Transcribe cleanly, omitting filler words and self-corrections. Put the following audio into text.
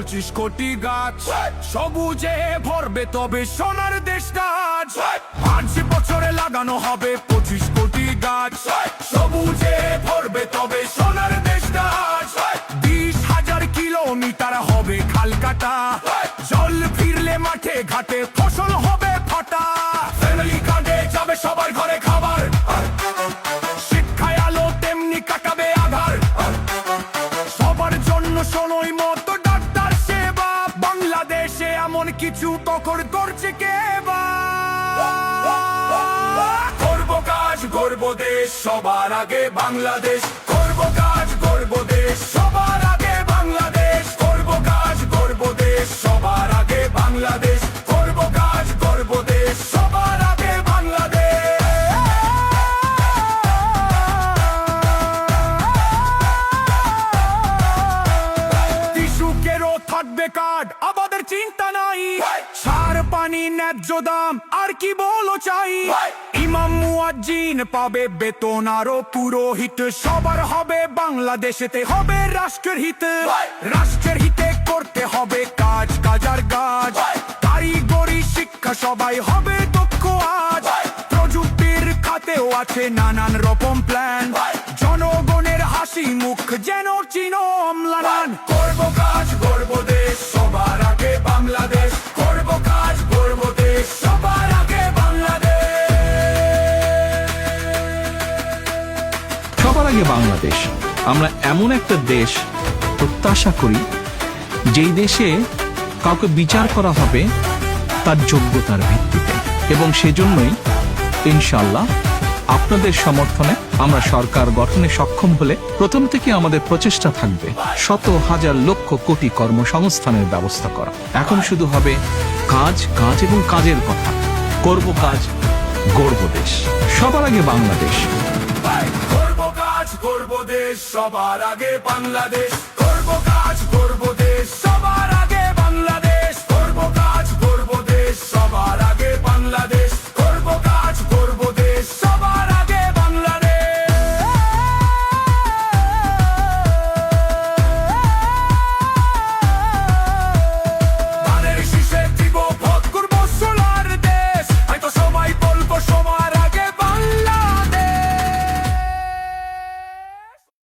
25 কোটি গাছ সবুজে ভরবে তবে সোনার দেশটা আজ 5 বছরে লাগানো হবে 25 কোটি গাছ সবুজে ভরবে তবে সোনার দেশটা আজ 20,000 কিলোমিটার হবে খাল কাটা জল ফিরলে মাঠে ঘাটে ফসল হবে ফাটা ফ্যামিলি কার্ডে যাবে সবার ঘরে খাবার শিক্ষায় আলো তেমনি কাটাবে আধার সবার জন্য সময় মতো ডাক্তার সেবা বাংলাদেশে এমন কিছু তখন করছে কে বা করব কাজ গর্ব দেশ সবার আগে বাংলাদেশ করব কাজ গর্ব দেশ সবার আগে বাংলাদেশ করব কাজ গর্ব দেশ সবার আগে বাংলাদেশ করব কাজ গর্ব দেশ সবার আগে বাংলাদেশ কৃষকেরও থাকবে কার্ড আমাদের চিন্তা নাই সার পানি ন্যায্য দাম আর কি বলো চাই ইমাম মুয়াজ্জিন পাবে বেতন আরো পুরোহিত সবার হবে বাংলাদেশেতে হবে রাষ্ট্রের হিতে রাষ্ট্রের হিতে করতে হবে কাজ কাজার কাজ কারিগরি শিক্ষা সবাই হবে দক্ষ আজ প্রযুক্তির খাতেও আছে নানান রকম প্ল্যান জনগণের হাসি মুখ যেন চিনো অম্লান করব কাজ গর্ব দেশ সবার আগে বাংলাদেশ করব কাজ গর্ব দেশ সবার আগে বাংলাদেশ সবার আগে বাংলাদেশ। আমরা এমন একটা দেশ প্রত্যাশা করি যেই দেশে কাউকে বিচার করা হবে তার যোগ্যতার ভিত্তিতে এবং সেজন্যই ইনশাআল্লাহ আপনাদের সমর্থনে আমরা সরকার গঠনে সক্ষম হলে প্রথম থেকে আমাদের প্রচেষ্টা থাকবে শত হাজার লক্ষ কোটি কর্মসংস্থানের ব্যবস্থা করা। এখন শুধু হবে কাজ কাজ এবং কাজের কথা। করব কাজ গর্ব দেশ সবার আগে বাংলাদেশ। করব কাজ গর্ব দেশ সবার আগে বাংলাদেশ।